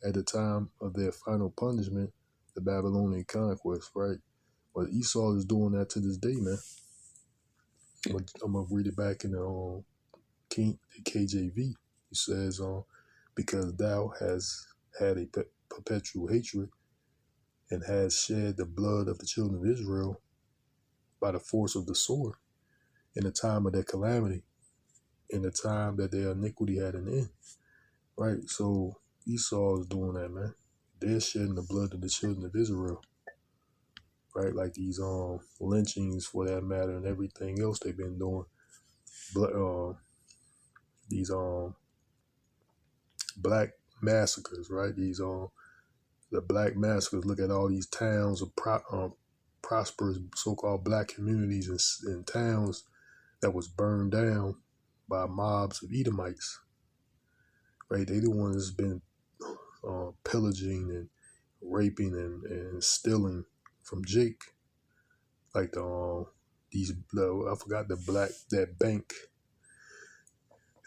at the time of their final punishment, the Babylonian conquest, right? But Esau is doing that to this day, man. I'm going to read it back in the KJV. It says, because thou hast had a perpetual hatred and has shed the blood of the children of Israel by the force of the sword in the time of their calamity, in the time that their iniquity had an end. Right? So Esau is doing that, man. They're shedding the blood of the children of Israel. Right? Like these lynchings, for that matter, and everything else they've been doing. These black massacres, right? These the black massacres. Look at all these towns of prosperous so-called black communities and towns that was burned down by mobs of Edomites. Right? They the ones that's been pillaging and raping and stealing from Jake. Like I forgot that bank,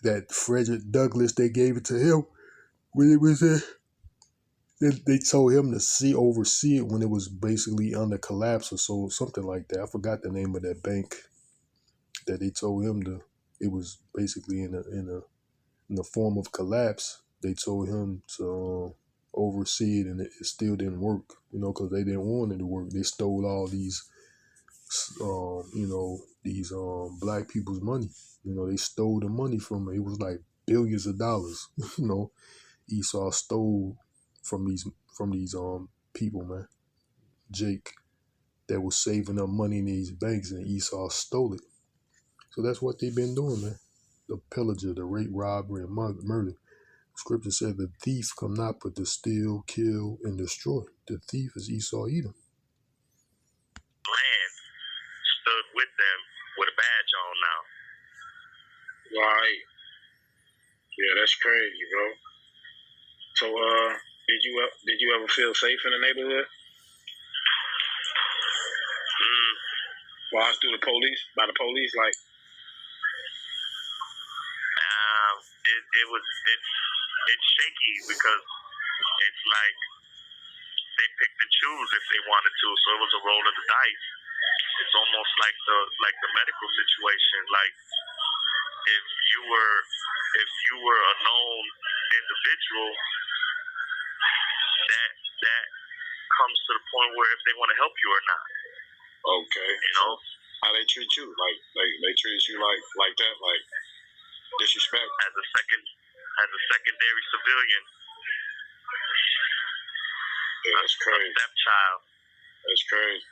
that Frederick Douglass, they gave it to him when it was there. They told him to oversee it when it was basically under collapse or so, something like that. I forgot the name of that bank that they told him to. It was basically in the form of collapse. They told him to oversee it, and it still didn't work. Because they didn't want it to work. They stole all these, these black people's money. They stole the money from it. It was like billions of dollars. Esau stole from these people, man. Jake, that was saving up money in these banks, and Esau stole it. So that's what they've been doing, man. The pillager, the rape, robbery, and murder. Scripture said the thief come not but to steal, kill, and destroy. The thief is Esau, Edom. Land stood with them with a badge on now. Right. Yeah, that's crazy, bro. So, did you ever feel safe in the neighborhood? Watched through by the police, like. It's shaky because it's like they picked and choose if they wanted to, so it was a roll of the dice. It's almost like the medical situation. Like if you were a known individual, that comes to the point where if they want to help you or not. Okay. How they treat you? Like they treat you like that, like disrespect as a secondary civilian. Yeah, that's crazy. A stepchild. That's crazy.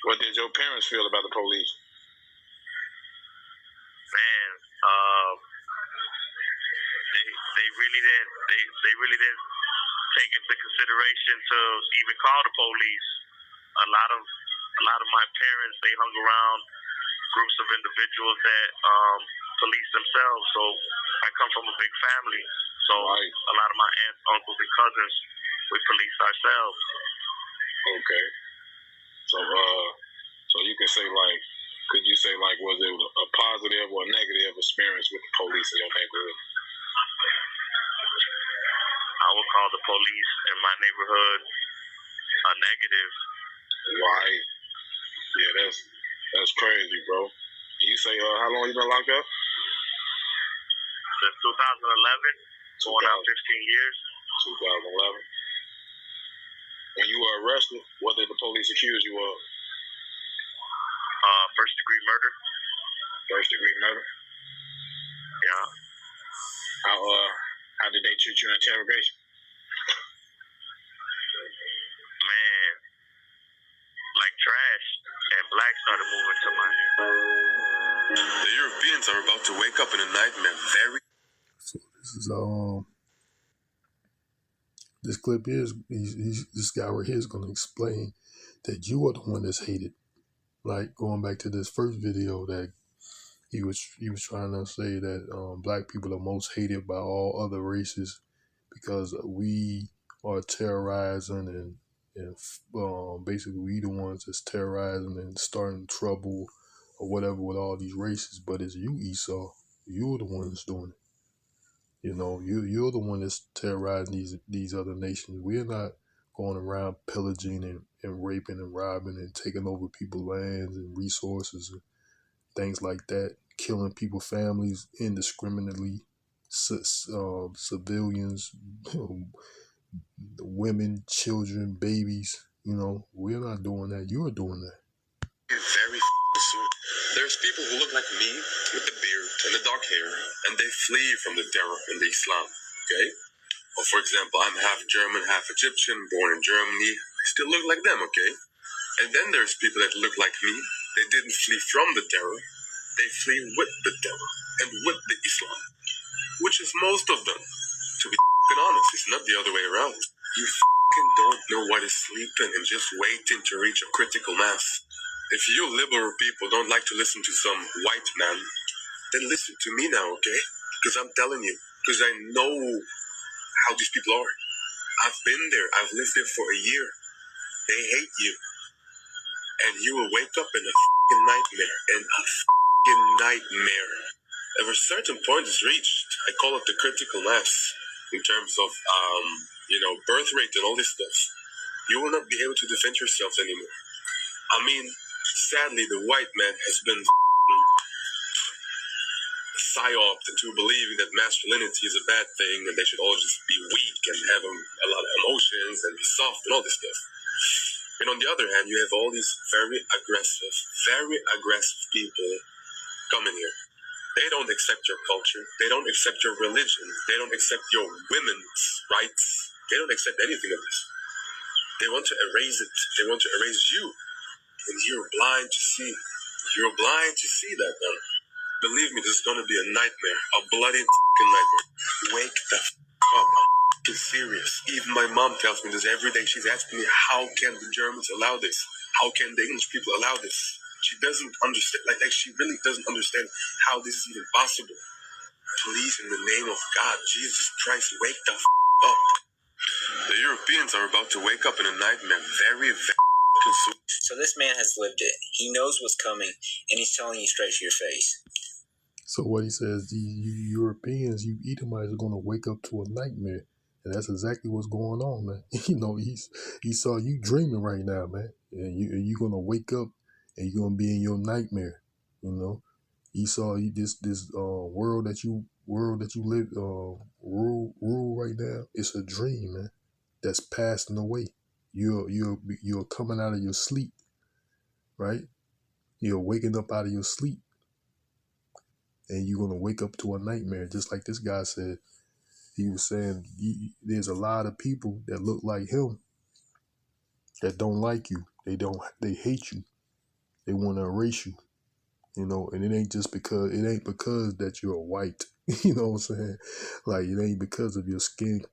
What did your parents feel about the police? Man, they really didn't take into consideration to even call the police. A lot of my parents, they hung around groups of individuals that police themselves. So I come from a big family. So right. A lot of my aunts, uncles, and cousins, we police ourselves. Okay. So you can say could you say was it a positive or a negative experience with the police in your neighborhood? I would call the police in my neighborhood a negative. Right. Yeah, that's crazy, bro. You say how long you been locked up? Since 2011, going out 15 years. 2011. When you were arrested, what did the police accuse you of? First degree murder. First degree murder? Yeah. How did they treat you in interrogation? trash, and blacks started moving to my area. The Europeans are about to wake up in a nightmare. So this is this clip is this guy right here is going to explain that you are the one that's hated. Like going back to this first video that he was trying to say that black people are most hated by all other races because we are terrorizing and basically we the ones that's terrorizing and starting trouble or whatever with all these races. But it's you, Esau. You're the one that's doing it. You know, you're the one that's terrorizing these other nations. We're not going around pillaging and raping and robbing and taking over people's lands and resources and things like that, killing people's families indiscriminately, civilians, women, children, babies. You know, we're not doing that. You're doing that. Very soon. There's people who look like me with the beard and the dark hair, and they flee from the terror and the Islam. Okay? Or for example, I'm half German, half Egyptian, born in Germany. I still look like them, okay? And then there's people that look like me. They didn't flee from the terror. They flee with the terror and with the Islam, which is most of them. To be honest, it's not the other way around. You don't know what is sleeping and just waiting to reach a critical mass. If you liberal people don't like to listen to some white man, then listen to me now, okay? Because I'm telling you, because I know how these people are. I've been there. I've lived there for a year. They hate you. And you will wake up in a nightmare. If a certain point is reached, I call it the critical mass in terms of, birth rate and all this stuff. You will not be able to defend yourselves anymore. I mean, sadly, the white man has been psyoped into believing that masculinity is a bad thing and they should all just be weak and have a lot of emotions and be soft and all this stuff. And on the other hand, you have all these very aggressive people coming here. They don't accept your culture. They don't accept your religion. They don't accept your women's rights. They don't accept anything of this. They want to erase it. They want to erase you. And you're blind to see. You're blind to see that, man. Believe me, this is going to be a nightmare. A bloody nightmare. Wake the up. I'm serious. Even my mom tells me this every day. She's asking me, how can the Germans allow this? How can the English people allow this? She doesn't understand. Like she really doesn't understand how this is even possible. Please, in the name of God, Jesus Christ, wake the up. The Europeans are about to wake up in a nightmare very soon. So this man has lived it. He knows what's coming, and he's telling you straight to your face. So what he says, you Europeans, you Edomites are going to wake up to a nightmare. And that's exactly what's going on, man. You know, he saw you dreaming right now, man. And you're going to wake up and you're going to be in your nightmare, you know. He saw you this world that you live rule right now. It's a dream, man. That's passing away. You're coming out of your sleep, right? You're waking up out of your sleep. And you're going to wake up to a nightmare, just like this guy said. He was saying there's a lot of people that look like him that don't like you. They hate you. They want to erase you, you know, and it ain't because that you're white, you know what I'm saying? Like, it ain't because of your skin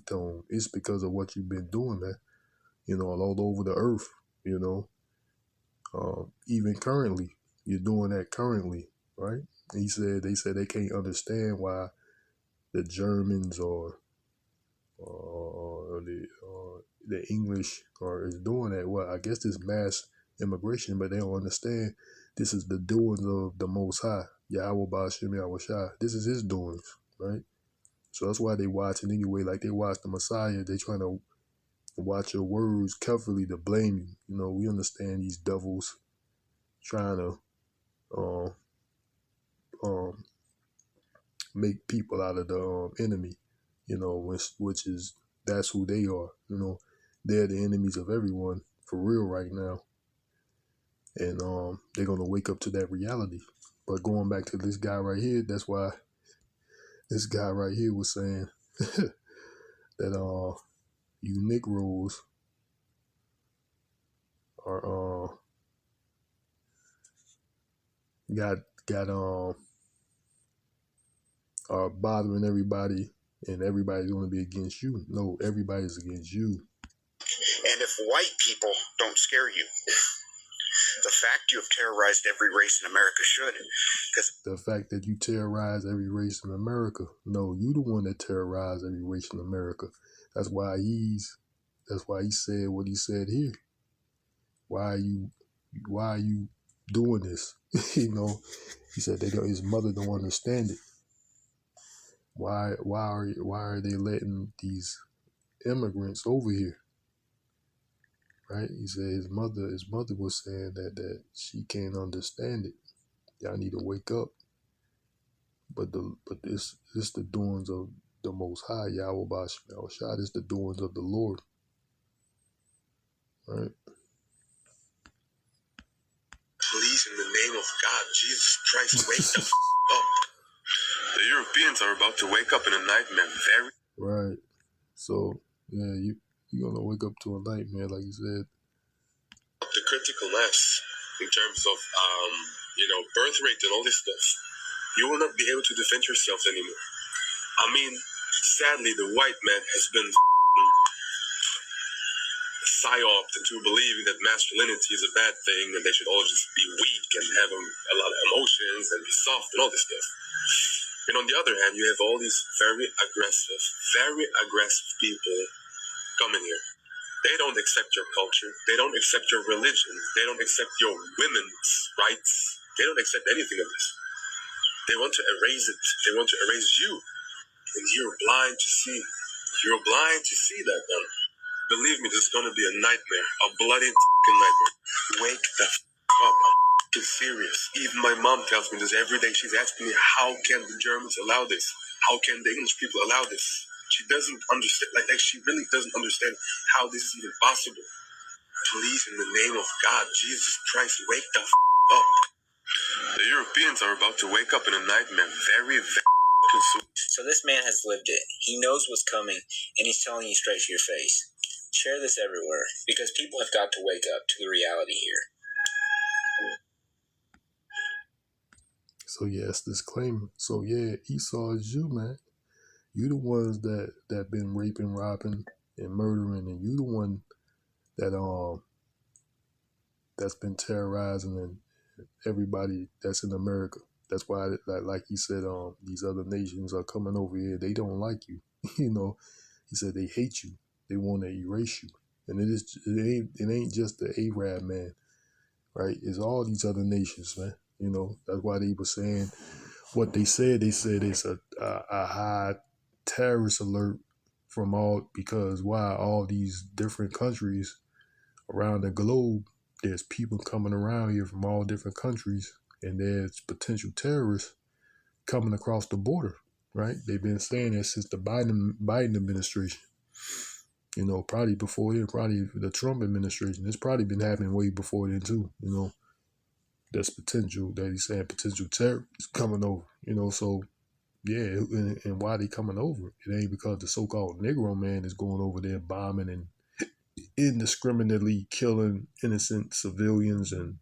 tone. It's because of what you've been doing, man, you know, all over the earth, you know, even currently, you're doing that currently, right? They said they can't understand why the Germans or the English is doing that. Well, I guess this mass immigration, but they don't understand this is the doings of the Most High, Yahawah, bahasham, Yahawahshi. This is his doings, right? So that's why they watching anyway, like they watch the Messiah. They trying to watch your words carefully to blame you. You know, we understand these devils trying to make people out of the enemy, you know, which is, that's who they are, you know. They're the enemies of everyone for real right now. And they're going to wake up to that reality. But going back to this guy right here, that's why this guy right here was saying that you Negroes are bothering everybody, and everybody's going to be against you. No, everybody's against you. And if white people don't scare you, the fact you have terrorized every race in America should. The fact that you terrorize every race in America. No, you the one that terrorized every race in America. That's why he said what he said here. Why are you doing this? You know, he said his mother don't understand it. Why are they letting these immigrants over here? Right? He said his mother was saying that she can't understand it. Y'all need to wake up. But this the doings of the Most High, Yahawah. This the doings of the Lord. Right? Please, in the name of God, Jesus Christ, wake the up. The Europeans are about to wake up in a nightmare. Right. So, yeah, you're going to wake up to a nightmare, like you said. The critical mass in terms of, birth rate and all this stuff. You will not be able to defend yourself anymore. I mean, sadly, the white man has been psyoped into believing that masculinity is a bad thing and they should all just be weak and have a lot of emotions and be soft and all this stuff. And on the other hand, you have all these very aggressive people coming here. They don't accept your culture. They don't accept your religion. They don't accept your women's rights. They don't accept anything of this. They want to erase it. They want to erase you. And you're blind to see. You're blind to see that, man. Believe me, this is going to be a nightmare. A bloody nightmare. Wake the up. I'm serious. Even my mom tells me this every day. She's asking me, how can the Germans allow this? How can the English people allow this? She doesn't understand. Like she really doesn't understand how this is even possible. Please, in the name of God, Jesus Christ, wake the up. The Europeans are about to wake up in a nightmare very soon. So this man has lived it. He knows what's coming, and he's telling you straight to your face. Share this everywhere, because people have got to wake up to the reality here. So yes, disclaimer. So yeah, Esau is you, man. You the ones that been raping, robbing, and murdering, and you the one that's been terrorizing and everybody that's in America. That's why, like he said, these other nations are coming over here. They don't like you. You know, he said they hate you. They want to erase you. And it ain't just the Arab, man, right? It's all these other nations, man. You know, that's why they were saying what they said. They said it's a high terrorist alert from because all these different countries around the globe, there's people coming around here from all different countries, and there's potential terrorists coming across the border, right? They've been saying that since the Biden administration. You know, probably before then, probably the Trump administration. It's probably been happening way before then too. You know, there's potential that he's saying potential terrorists coming over. You know, so yeah, and why they coming over? It ain't because the so-called Negro man is going over there bombing and indiscriminately killing innocent civilians and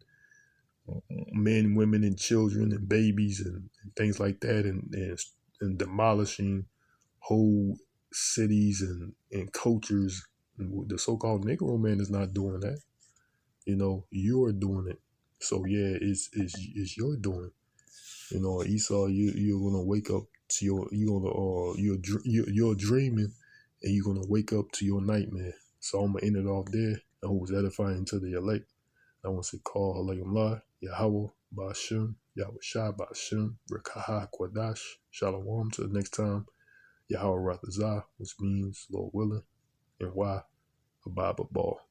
men, women, and children and babies and things like that, and demolishing whole cities and cultures. The so-called Negro man is not doing that. You know, you're doing it. So yeah, it's your doing. You know, Esau, you're gonna wake up to you're dreaming, and you're gonna wake up to your nightmare. So I'm gonna end it off there. I hope it's edifying to the elect. I want to say, call Halayim Yahawah, bahasham, Rawchaa Qadash, Shalom. Till the next time. Yahawah, which means Lord willing, and why a Bible ball.